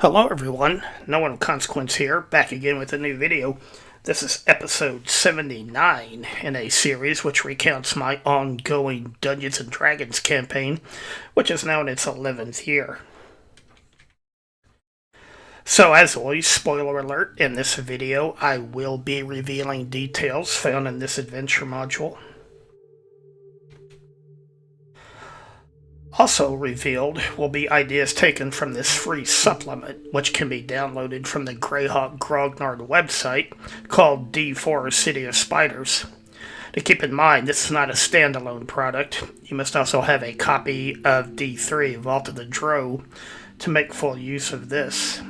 Hello everyone, No One of Consequence here, back again with a new video. This is episode 79 in a series which recounts my ongoing Dungeons & Dragons campaign, which is now in its 11th year. So as always, spoiler alert, in this video I will be revealing details found in this adventure module. Also revealed will be ideas taken from this free supplement, which can be downloaded from the Greyhawk Grognard website called D4 City of Spiders. To keep in mind, this is not a standalone product. You must also have a copy of D3 Vault of the Drow to make full use of this.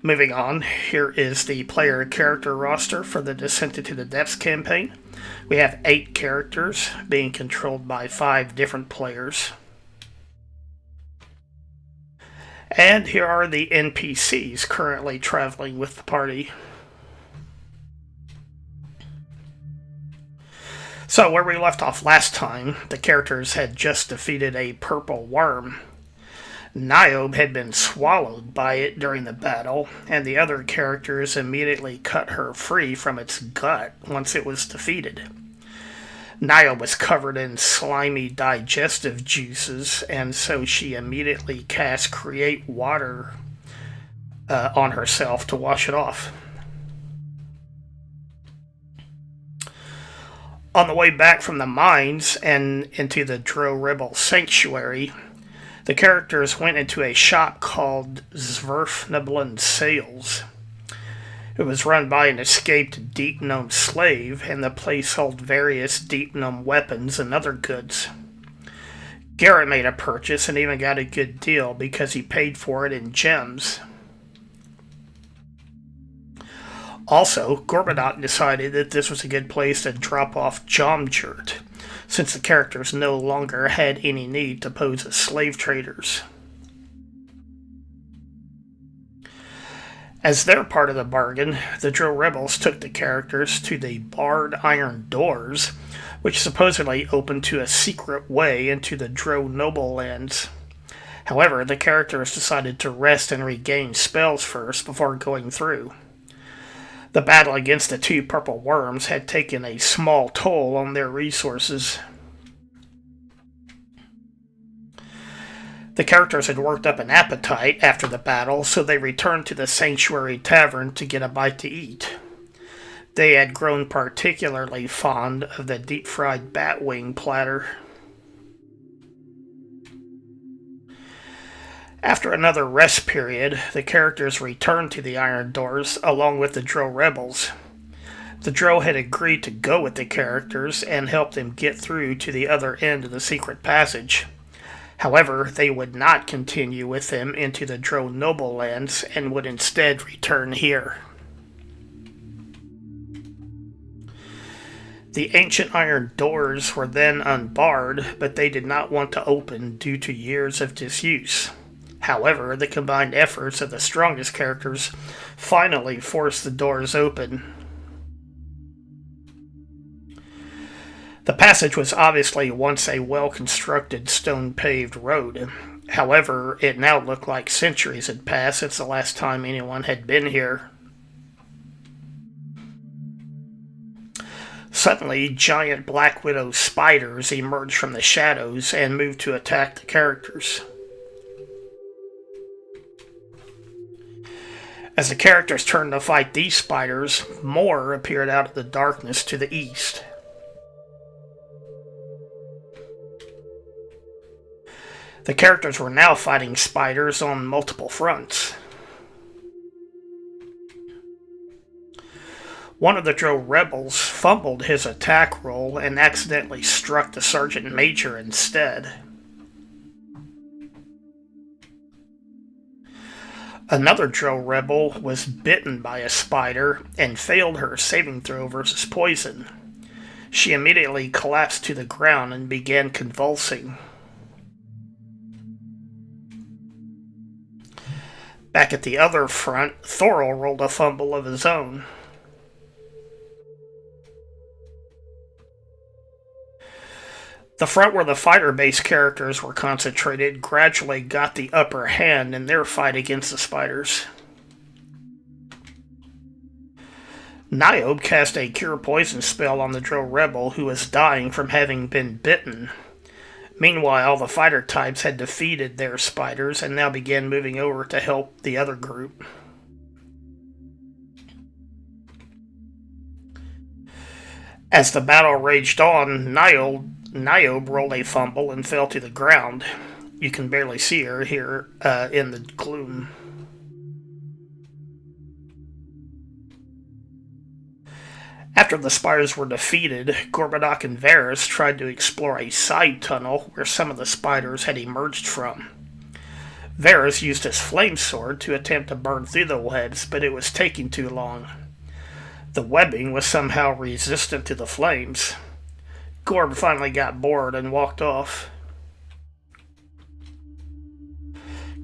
Moving on, here is the player character roster for the Descent into the Depths campaign. We have 8 characters being controlled by 5 different players. And here are the NPCs currently traveling with the party. So where we left off last time, the characters had just defeated a purple worm. Niobe had been swallowed by it during the battle, and the other characters immediately cut her free from its gut once it was defeated. Niobe was covered in slimy digestive juices, and so she immediately cast Create Water on herself to wash it off. On the way back from the mines and into the Drow Rebel Sanctuary, the characters went into a shop called Zwerfnablen Sales. It was run by an escaped Deep Gnome slave, and the place sold various Deep Gnome weapons and other goods. Garrett made a purchase and even got a good deal because he paid for it in gems. Also, Gorbadoc decided that this was a good place to drop off Jomjurt, since the characters no longer had any need to pose as slave traders. As their part of the bargain, the Drow rebels took the characters to the barred iron doors, which supposedly opened to a secret way into the Drow noble lands. However, the characters decided to rest and regain spells first before going through. The battle against the 2 purple worms had taken a small toll on their resources. The characters had worked up an appetite after the battle, so they returned to the Sanctuary Tavern to get a bite to eat. They had grown particularly fond of the deep-fried bat wing platter. After another rest period, the characters returned to the Iron Doors along with the Drow rebels. The Drow had agreed to go with the characters and help them get through to the other end of the secret passage. However, they would not continue with them into the Drow noble lands and would instead return here. The ancient iron doors were then unbarred, but they did not want to open due to years of disuse. However, the combined efforts of the strongest characters finally forced the doors open. The passage was obviously once a well-constructed stone-paved road. However, it now looked like centuries had passed since the last time anyone had been here. Suddenly, giant Black Widow spiders emerged from the shadows and moved to attack the characters. As the characters turned to fight these spiders, more appeared out of the darkness to the east. The characters were now fighting spiders on multiple fronts. One of the Drow rebels fumbled his attack roll and accidentally struck the Sergeant Major instead. Another Drow rebel was bitten by a spider and failed her saving throw versus poison. She immediately collapsed to the ground and began convulsing. Back at the other front, Thorol rolled a fumble of his own. The front where the fighter-based characters were concentrated gradually got the upper hand in their fight against the spiders. Niobe cast a cure poison spell on the Drow rebel who was dying from having been bitten. Meanwhile, the fighter types had defeated their spiders and now began moving over to help the other group. As the battle raged on, Niobe rolled a fumble and fell to the ground. You can barely see her here in the gloom. After the spiders were defeated, Gorbadoc and Varys tried to explore a side tunnel where some of the spiders had emerged from. Varys used his flame sword to attempt to burn through the webs, but it was taking too long. The webbing was somehow resistant to the flames. Gorb finally got bored and walked off.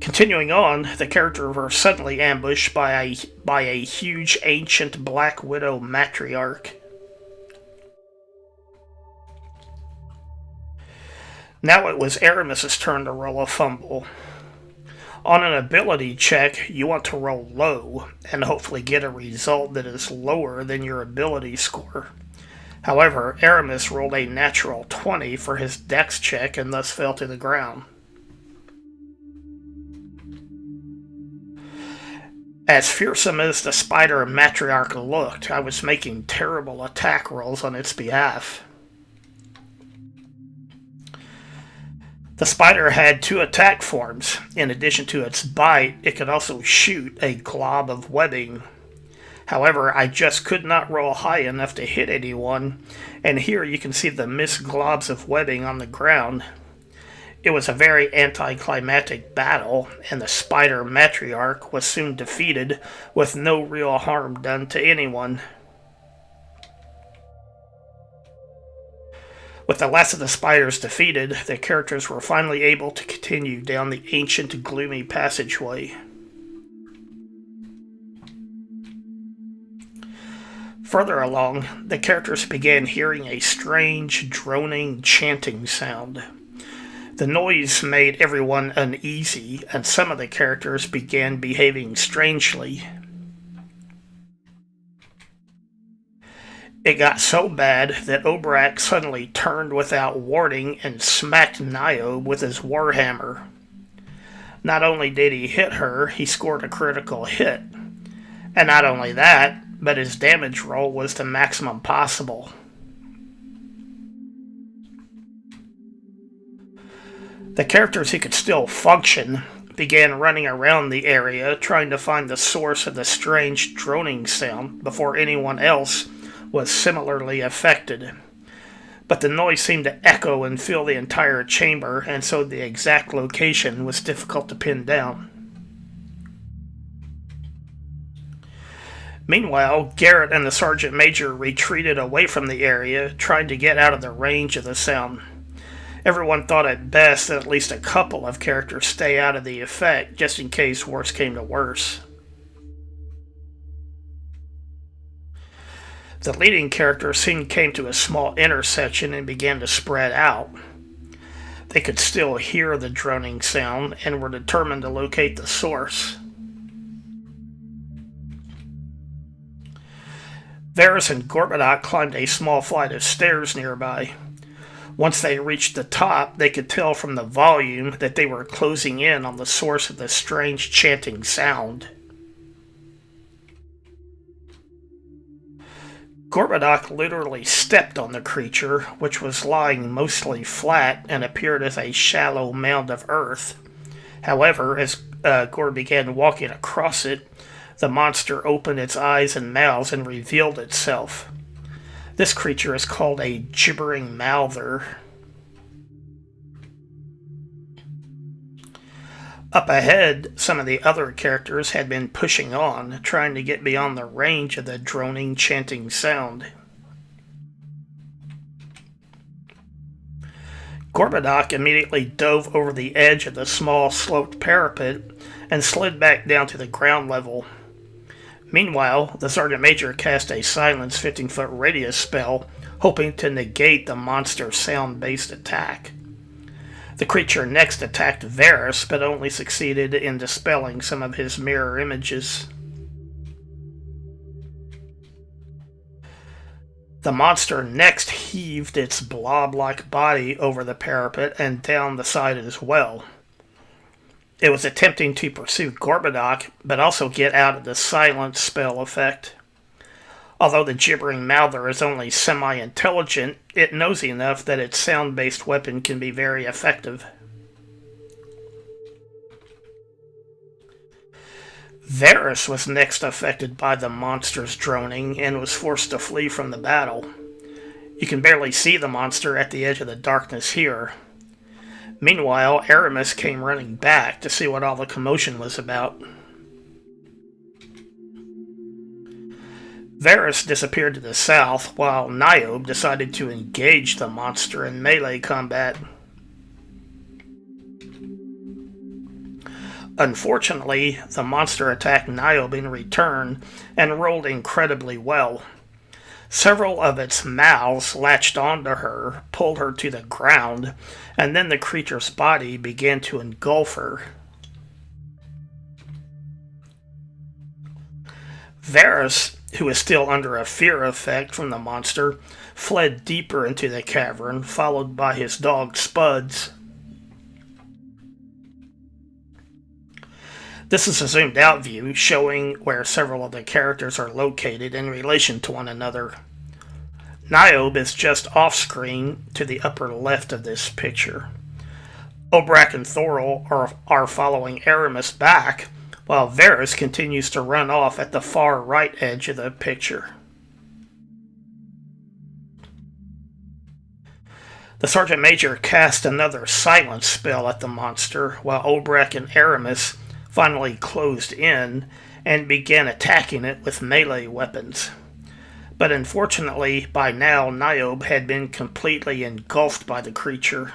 Continuing on, the characters were suddenly ambushed by a huge ancient Black Widow matriarch. Now it was Aramis's turn to roll a fumble. On an ability check, you want to roll low and hopefully get a result that is lower than your ability score. However, Aramis rolled a natural 20 for his dex check and thus fell to the ground. As fearsome as the spider matriarch looked, I was making terrible attack rolls on its behalf. The spider had 2 attack forms. In addition to its bite, it could also shoot a glob of webbing. However, I just could not roll high enough to hit anyone, and here you can see the missed globs of webbing on the ground. It was a very anticlimactic battle, and the spider matriarch was soon defeated with no real harm done to anyone. With the last of the spiders defeated, the characters were finally able to continue down the ancient gloomy passageway. Further along, the characters began hearing a strange, droning, chanting sound. The noise made everyone uneasy, and some of the characters began behaving strangely. It got so bad that Obrak suddenly turned without warning and smacked Niobe with his warhammer. Not only did he hit her, he scored a critical hit. And not only that, but his damage roll was the maximum possible. The characters who could still function began running around the area trying to find the source of the strange droning sound before anyone else was similarly affected. But the noise seemed to echo and fill the entire chamber, and so the exact location was difficult to pin down. Meanwhile, Garrett and the Sergeant Major retreated away from the area, trying to get out of the range of the sound. Everyone thought it best that at least a couple of characters stay out of the effect, just in case worse came to worse. The leading character soon came to a small intersection and began to spread out. They could still hear the droning sound and were determined to locate the source. Varys and Gorbadoc climbed a small flight of stairs nearby. Once they reached the top, they could tell from the volume that they were closing in on the source of the strange chanting sound. Gorbadoc literally stepped on the creature, which was lying mostly flat and appeared as a shallow mound of earth. However, as Gorb began walking across it, the monster opened its eyes and mouths and revealed itself. This creature is called a gibbering mouther. Up ahead, some of the other characters had been pushing on, trying to get beyond the range of the droning, chanting sound. Gorbadoc immediately dove over the edge of the small sloped parapet and slid back down to the ground level. Meanwhile, the Sergeant Major cast a silence 15-foot radius spell, hoping to negate the monster's sound-based attack. The creature next attacked Varys, but only succeeded in dispelling some of his mirror images. The monster next heaved its blob-like body over the parapet and down the side as well. It was attempting to pursue Gorbadoc, but also get out of the silence spell effect. Although the gibbering mouther is only semi-intelligent, it knows enough that its sound-based weapon can be very effective. Varys was next affected by the monster's droning and was forced to flee from the battle. You can barely see the monster at the edge of the darkness here. Meanwhile, Aramis came running back to see what all the commotion was about. Varys disappeared to the south, while Niobe decided to engage the monster in melee combat. Unfortunately, the monster attacked Niobe in return and rolled incredibly well. Several of its mouths latched onto her, pulled her to the ground, and then the creature's body began to engulf her. Varys, who was still under a fear effect from the monster, fled deeper into the cavern, followed by his dog Spuds. This is a zoomed out view showing where several of the characters are located in relation to one another. Niobe is just off screen to the upper left of this picture. Obrak and Thorol are following Aramis back, while Varys continues to run off at the far right edge of the picture. The Sergeant Major cast another silence spell at the monster, while Obrak and Aramis finally closed in and began attacking it with melee weapons. But unfortunately, by now Niobe had been completely engulfed by the creature.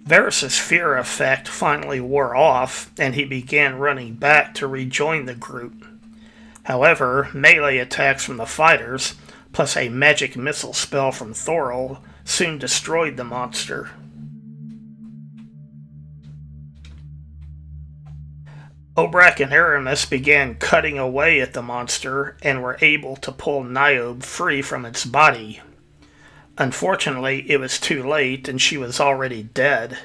Varys' fear effect finally wore off, and he began running back to rejoin the group. However, melee attacks from the fighters, plus a magic missile spell from Thorol, soon destroyed the monster. Obrak and Aramis began cutting away at the monster and were able to pull Niobe free from its body. Unfortunately, it was too late and she was already dead.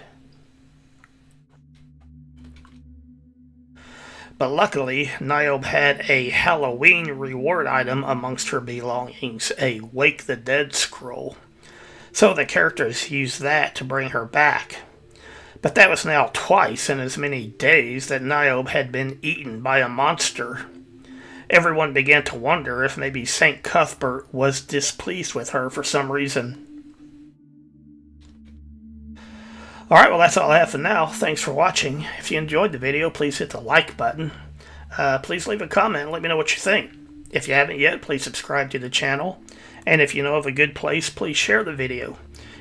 But luckily, Niobe had a Halloween reward item amongst her belongings, a Wake the Dead scroll. So the characters used that to bring her back. But that was now twice in as many days that Niobe had been eaten by a monster. Everyone began to wonder if maybe St. Cuthbert was displeased with her for some reason. Alright, well that's all I have for now. Thanks for watching. If you enjoyed the video, please hit the like button. Please leave a comment and let me know what you think. If you haven't yet, please subscribe to the channel. And if you know of a good place, please share the video.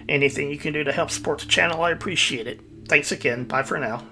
Anything you can do to help support the channel, I appreciate it. Thanks again. Bye for now.